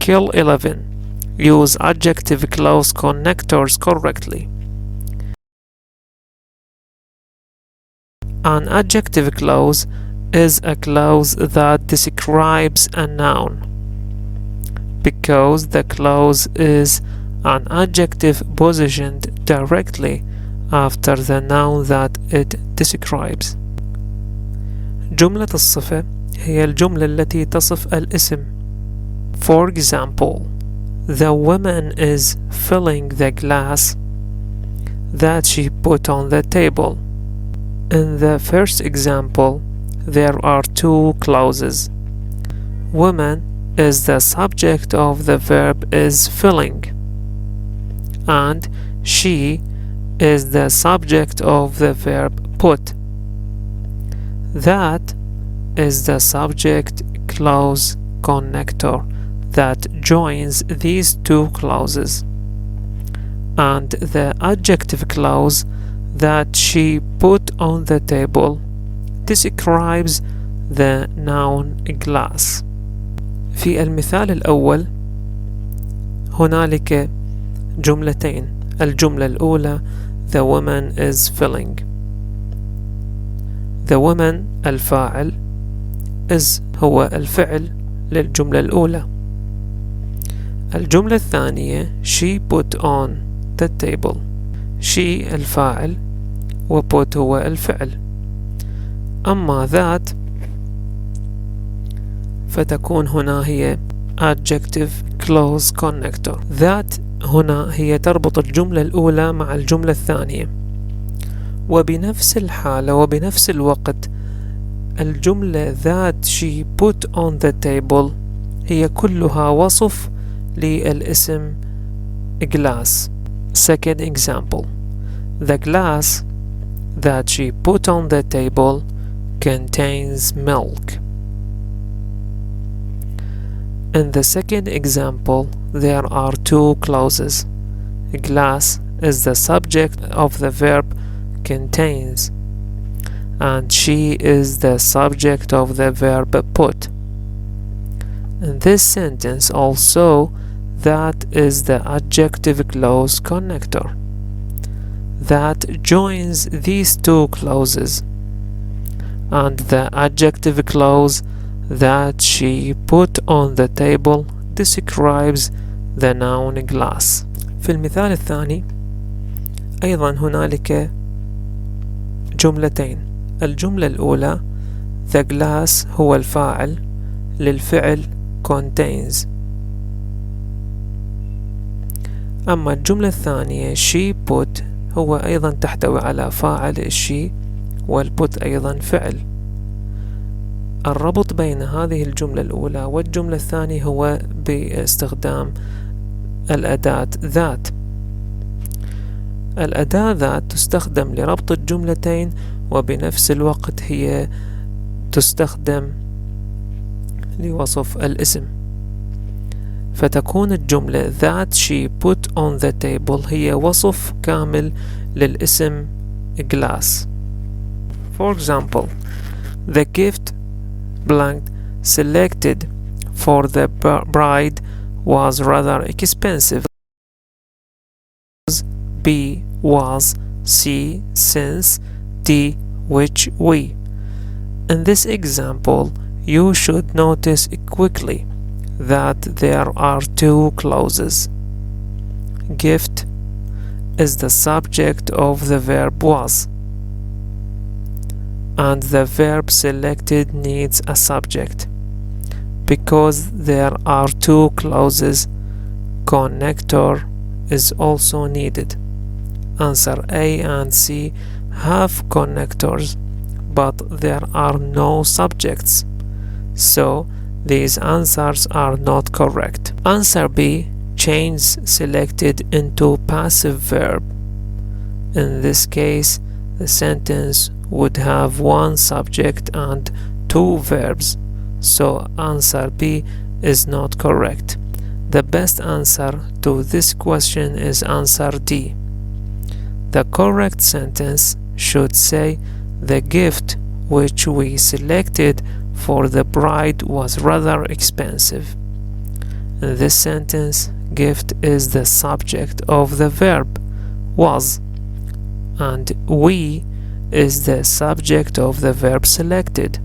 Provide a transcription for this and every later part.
Skill 11. Use adjective clause connectors correctly. An adjective clause is a clause that describes a noun. Because the clause is an adjective positioned directly after the noun that it describes. جملة الصفة هي الجملة التي تصف الاسم. For example, the woman is filling the glass that she put on the table. In the first example, there are two clauses. Woman is the subject of the verb is filling, and she is the subject of the verb put. That is the subject clause connector that joins these two clauses, and the adjective clause that she put on the table describes the noun glass. في المثال الأول هنالك جملتين. الجملة الأولى The woman is filling. The woman الفاعل is هو الفعل للجملة الأولى. الجملة الثانية She put on the table. She الفاعل و put هو الفعل. أما that فتكون هنا هي adjective clause connector. that هنا هي تربط الجملة الأولى مع الجملة الثانية، وبنفس الحالة وبنفس الوقت الجملة that she put on the table هي كلها وصف للاسم glass. Second example, the glass that she put on the table contains milk. In the second example, there are two clauses. Glass is the subject of the verb contains, and she is the subject of the verb put. In this sentence also, that is the adjective clause connector that joins these two clauses, and the adjective clause that she put on the table describes the noun glass. في المثال الثاني أيضا هنالك جملتين. الجملة الأولى The glass هو الفاعل للفعل contains. أما الجملة الثانية she put هو أيضا تحتوي على فاعل she والput أيضا فعل. الربط بين هذه الجملة الأولى والجملة الثانية هو باستخدام الأداة that. الأداة that تستخدم لربط الجملتين، وبنفس الوقت هي تستخدم لوصف الاسم، فتكون الجملة that she put on the table هي وصف كامل للاسم glass. For example, the gift blank selected for the bride was rather expensive. B was, C since, D which, we. In this example, you should notice quickly that there are two clauses. Gift is the subject of the verb was, and the verb selected needs a subject. Because there are two clauses, connector is also needed. Answer A and C have connectors, but there are no subjects, so these answers are not correct. Answer B, change selected into passive verb. In this case, the sentence would have one subject and two verbs, so answer B is not correct. The best answer to this question is answer D. The correct sentence should say the gift which we selected for the bride was rather expensive. In this sentence, gift is the subject of the verb was, and we is the subject of the verb selected,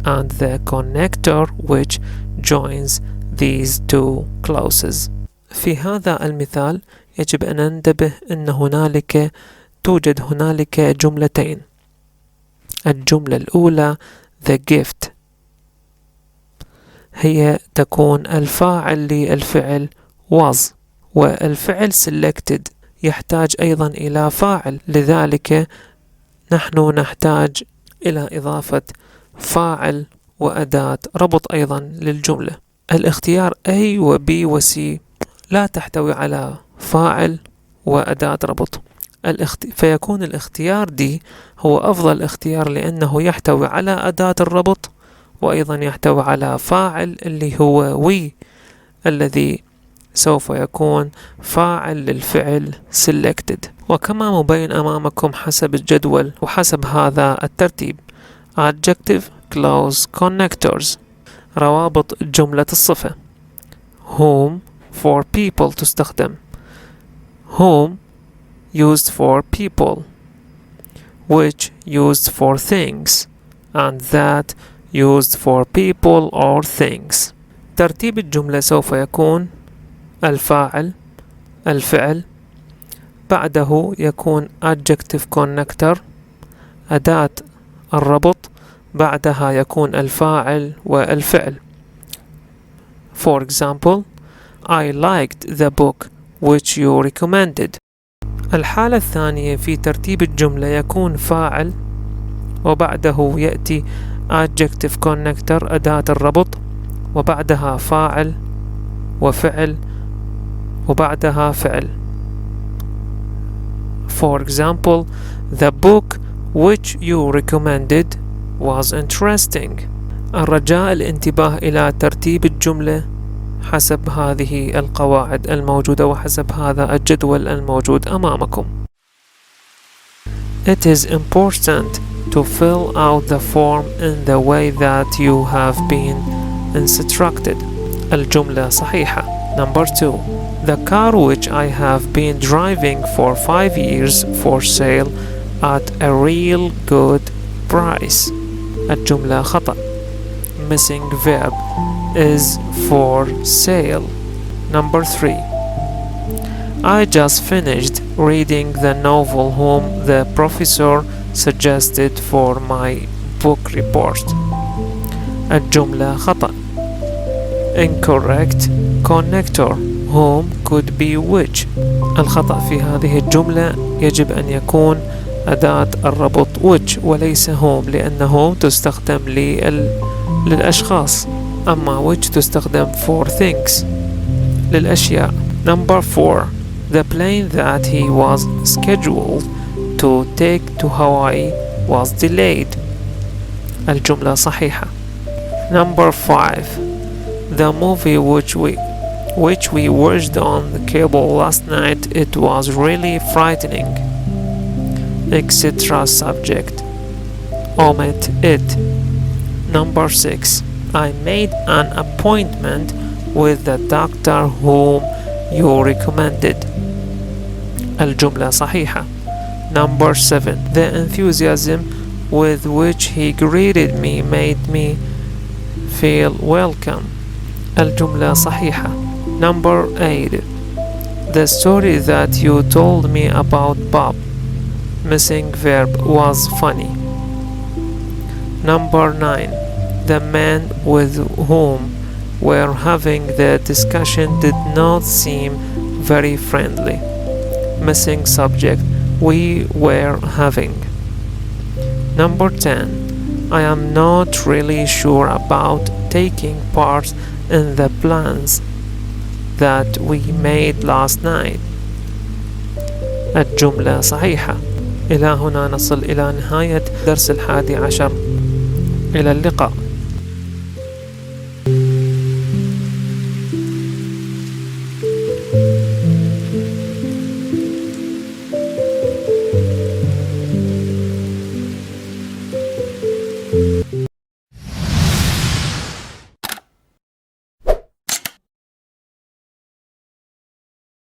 and the connector which joins these two clauses. في هذا المثال يجب أن ننتبه أن توجد هنالك جملتين. الجملة الأولى the gift هي تكون الفاعل للفعل was، والفعل selected يحتاج أيضا إلى فاعل، لذلك نحن نحتاج إلى إضافة فاعل وأداة ربط أيضا للجملة. الاختيار A و B و C لا تحتوي على فاعل وأداة ربط، فيكون الاختيار D هو أفضل اختيار، لأنه يحتوي على أداة الربط وأيضا يحتوي على فاعل اللي هو we الذي سوف يكون فاعل للفعل selected. وكما مبين أمامكم حسب الجدول وحسب هذا الترتيب: Adjective, clause, connectors، روابط جملة الصفة. Whom for people تستخدم. Whom used for people. Which used for things. And that used for people or things. ترتيب الجملة سوف يكون الفاعل، الفعل، بعده يكون adjective connector أداة الربط، بعدها يكون الفاعل والفعل. For example, I liked the book which you recommended. الحالة الثانية في ترتيب الجملة يكون فاعل وبعده يأتي adjective connector أداة الربط، وبعدها فاعل وفعل وبعدها فعل. For example, the book which you recommended was interesting. الرجاء الانتباه إلى ترتيب الجملة حسب هذه القواعد الموجودة وحسب هذا الجدول الموجود أمامكم. It is important to fill out the form in the way that you have been instructed. الجملة صحيحة. Number 2. The car which I have been driving for 5 years for sale at a real good price. الجملة خطأ. Missing verb is for sale. Number 3. I just finished reading the novel whom the professor suggested for my book report. الجملة خطأ. Incorrect connector whom could be which. الخطأ في هذه الجملة يجب أن يكون أداة الربط which وليس whom، لأنه تستخدم للأشخاص، أما which تستخدم for things للأشياء. Number 4. The plane that he was scheduled to take to Hawaii was delayed. الجملة صحيحة. Number 5. The movie which we watched on the cable last night, it was really frightening. Etc. subject. Omit it. Number 6. I made an appointment with the doctor whom you recommended. الجملة صحيحة. Number 7. The enthusiasm with which he greeted me made me feel welcome. الجملة صحيحة. Number 8. The story that you told me about Bob, missing verb, was funny. Number 9. The man with whom we're having the discussion did not seem very friendly. Missing subject, we were having. Number 10. I am not really sure about taking part in the plans that we made last night. الجملة صحيحة. إلى هنا نصل إلى نهاية درس 11. إلى اللقاء.